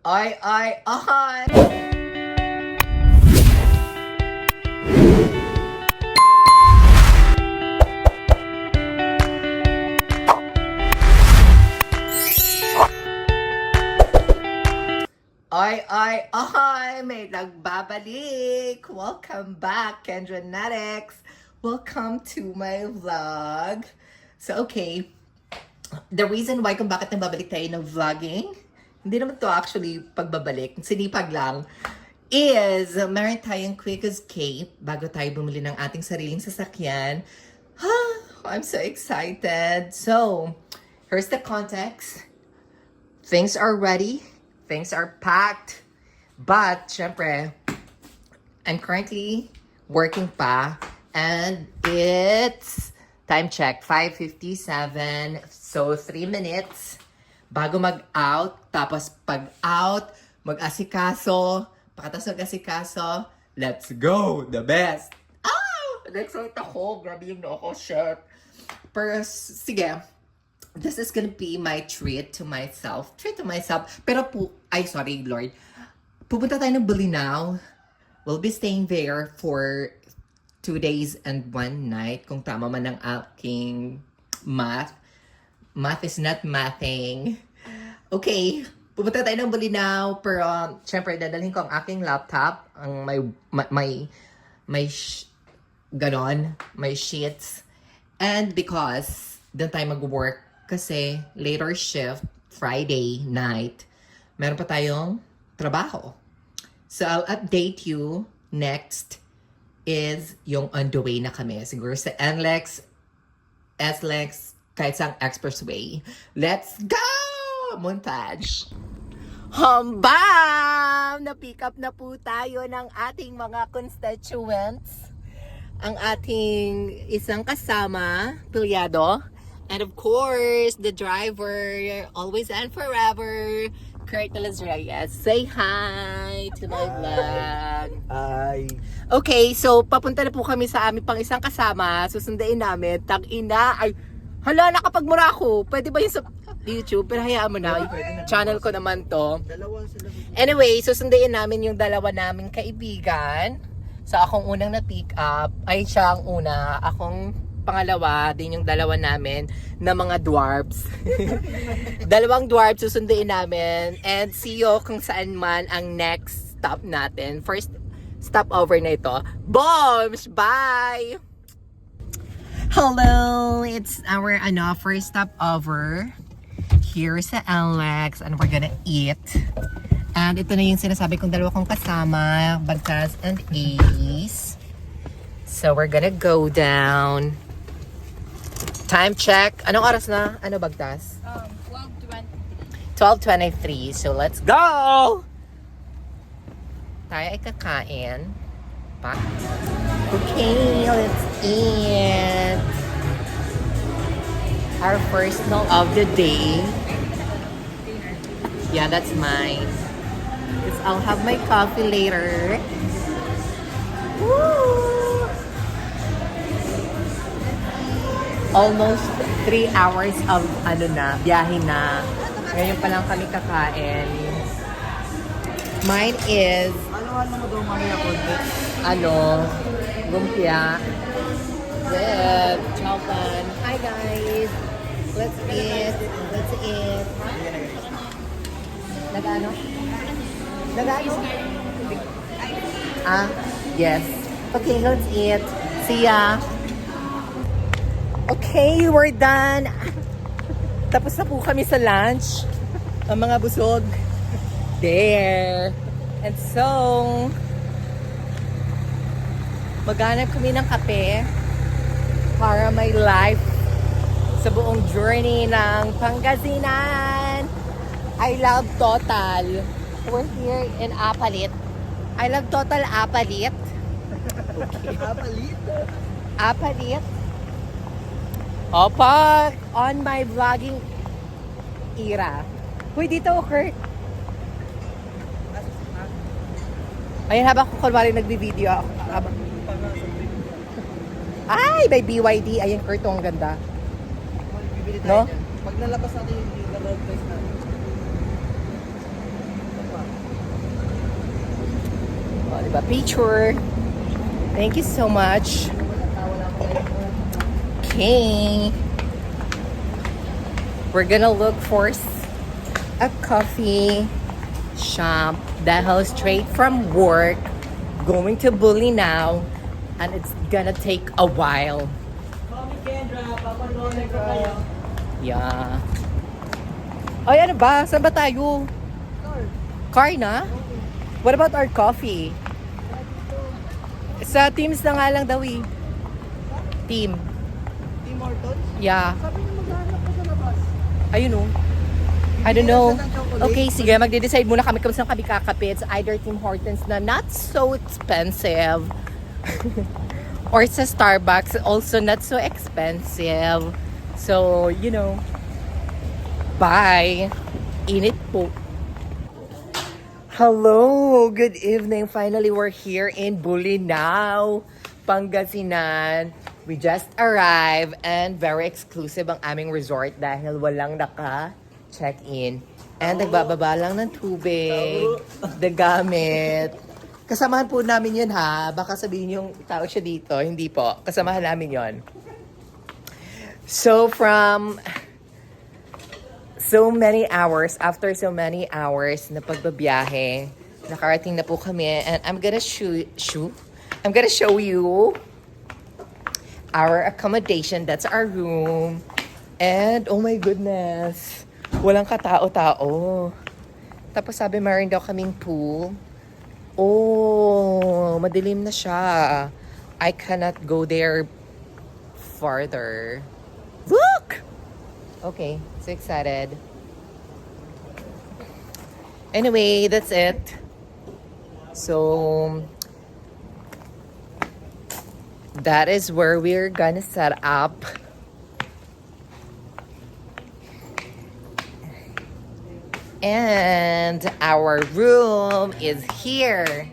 Ay, ay, ay! Ay, ay, ay! May nagbabalik! Welcome back, Kendra Natics! Welcome to my vlog. So, okay. The reason why kung bakit nagbabalik tayo ng vlogging, hindi naman to actually pagbabalik, sinipag lang, is meron tayong quick escape bago tayo bumili ng ating sariling sasakyan. I'm so excited. So, here's the context. Things are ready. Things are packed. But, syempre, I'm currently working pa. And it's, time check, 5:57. So, 3 minutes bago mag-out. Tapos, pag-out, mag-asikaso. Pagkatapos mag-asikaso, let's go! The best! Na-excite ako. Grabe yung noo ko. Shit. Pero, sige. This is gonna be my treat to myself. Treat to myself. Pero sorry, Lord. Pupunta tayo ng Bolinao. We'll be staying there for 2 days and 1 night. Kung tama man ang aking math. Math is not mathing. Okay. Pupunta tayo ng Bolinao. Pero, syempre, dadalhin ko ang aking laptop. Ang may ganon. May sheets. And because, doon tayo mag-work. Kasi later shift, Friday night, meron pa tayong trabaho. So I'll update you next is yung on the way na kami. Siguro sa NLEX, SLEX, kahit sa expressway. Let's go! Montage! Hambam! Na-pick up na po tayo ng ating mga constituents. Ang ating isang kasama, pilyado. And of course, the driver, always and forever, Kurt Reyes. Say hi to my vlog. Ay. Okay, so papunta na po kami sa aming pang isang kasama. Susundain namin. Tag-ina. Ay, hala, nakapagmura ako. Pwede ba yung sa YouTube? Pero hayaan mo na. Channel ko naman to. Anyway, susundain namin yung dalawa naming kaibigan. So akong unang na-pick up. Ay, siya ang una. Akong pangalawa, din yung dalawa namin na mga dwarfs. Dalawang dwarfs susunduin namin and see you kung saan man ang next stop natin. First stop over na ito. Bombs! Bye! Hello! It's our first stop over here sa NLEX and we're gonna eat. And ito na yung sinasabi kong dalawa kong kasama, Bagtas and Ace. So we're gonna go down. Time check. Anong oras na? Ano, Bagtas? 12:23. So, let's go! Tayo ay kakain. Pa. Okay, let's eat. Our first meal of the day. Yeah, that's mine. Because I'll have my coffee later. Woo! Almost 3 hours of biyahe na. Ngayon pa lang kami kakain. Mine is Ano mo daw mamaya konti? lumpia with chopan. Hi guys! Let's eat. Let's eat. Nag-ano? Yes. Okay, let's eat. See ya! Okay, we're done. Tapos na po kami sa lunch. Ang mga busog. There. And so, maghanap kami ng kape para may life sa buong journey ng Pangasinan. I love Total. We're here in Apalit. I love Total Apalit. Okay. Apalit? Apalit. Opa, on my vlogging era. Hoy, dito, Kurt. Ayun, habang ko kunwari nagbi-video ako. Ay, may BYD. Ayun, Kurt, ang ganda. Bibili No? tayo dyan. Pag nalabas natin yung road place natin. a picture. Thank you so much. Okay. We're gonna look for a coffee shop dahil straight from work, going to Bully now, and it's gonna take a while. Mami Kendra, paparonek ko kayo. Yeah. Ay, ano ba? Saan ba tayo? Car na? What about our coffee? Sa Teams na nga lang daw eh. Team. Tim Hortons? Yeah. Sabi niyo maghanap ko sa labas. Ayun oh. I don't know. Okay, sige. Magde-decide muna kami kung saan kami kakapit. It's either Tim Hortons na not so expensive. Or sa Starbucks, also not so expensive. So, you know. Bye. Init po. Hello. Good evening. Finally, we're here in Bolinao, Pangasinan. We just arrived and very exclusive ang aming resort dahil walang naka-check-in. And nagbababa lang ng tubig, the gamit. Kasamahan po namin yun ha. Baka sabihin yung tao siya dito. Hindi po. Kasamahan namin yun. So from so many hours, after so many hours na pagbabiyahe, nakarating na po kami. And I'm gonna I'm gonna show you our accommodation. That's our room. And oh my goodness, walang katao-tao. Tapos sabi meron daw kaming pool. Oh, madilim na siya. I cannot go there farther. Look! Okay, so excited. Anyway, that's it. So that is where we're gonna set up. And our room is here.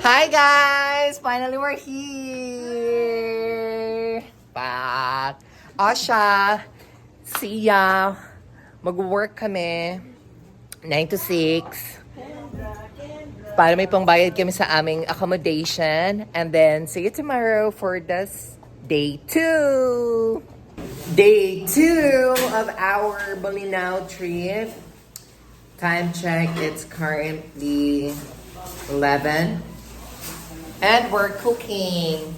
Hi guys! Finally we're here! Back. Asha, Sia, mag-work kami 9 to 6 para may pangbayad kami sa aming accommodation. And then, see you tomorrow for this day 2. Day 2 of our Bolinao trip. Time check, it's currently 11. And we're cooking.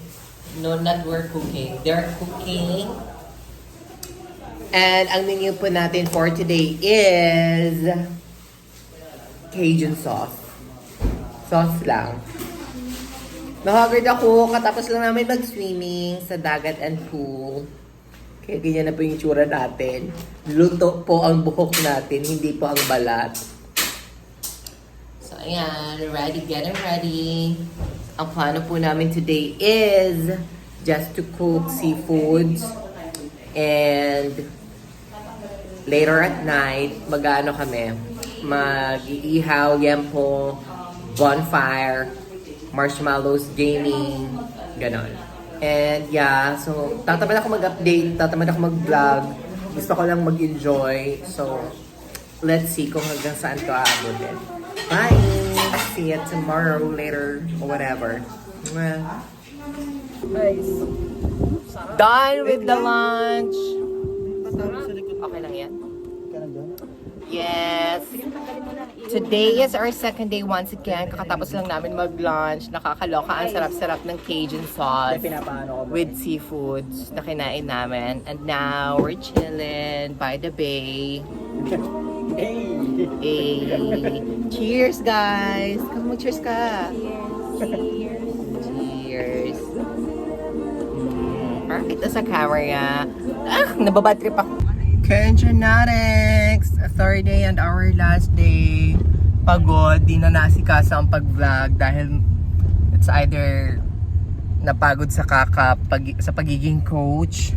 No, not we're cooking. They're cooking. And ang menu po natin for today is Cajun sauce. Sauce lang. Nahagard ako, katapos lang namin mag-swimming sa dagat and pool. Kaya ganyan na po yung tsura natin. Luto po ang buhok natin, hindi po ang balat. So ayan, getting ready. Ang plano po namin today is just to cook seafoods. And later at night, mag-ano kami, mag-iihaw, yempo, bonfire, marshmallows, gaming, ganon. And yeah, so tatamad ako mag-update, tatamad ako mag-vlog. Gusto ko lang mag-enjoy. So, let's see kung hanggang saan ko aabutin. Bye! See you tomorrow, later, or whatever. Guys. Done with the lunch! Okay lang yan? Yes. Today is our second day once again. Kakatapos lang namin mag-lunch. Nakakaloka. Ang sarap-sarap ng Cajun sauce with seafoods na kinain namin. And now, we're chilling by the bay. Hey. Cheers, guys! Come mag-cheers ka! Cheers! Perfect na sa camera. Nababad trip ako. Kendranatics! Third day and our last day. Pagod. Di na nasikasa ang pag-vlog dahil it's either napagod sa sa pagiging coach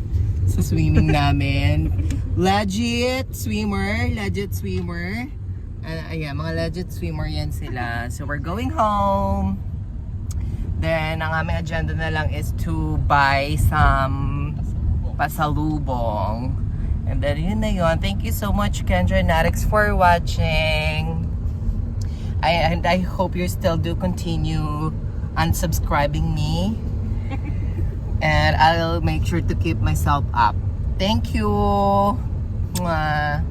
sa swimming namin. Legit swimmer. Ayan, mga legit swimmer yan sila. So we're going home. Then, ang aming agenda na lang is to buy some pasalubong. And then, yun na yun. Thank you so much, Kendranatics, for watching. And I hope you still do continue unsubscribing me. And I'll make sure to keep myself up. Thank you. Mwah.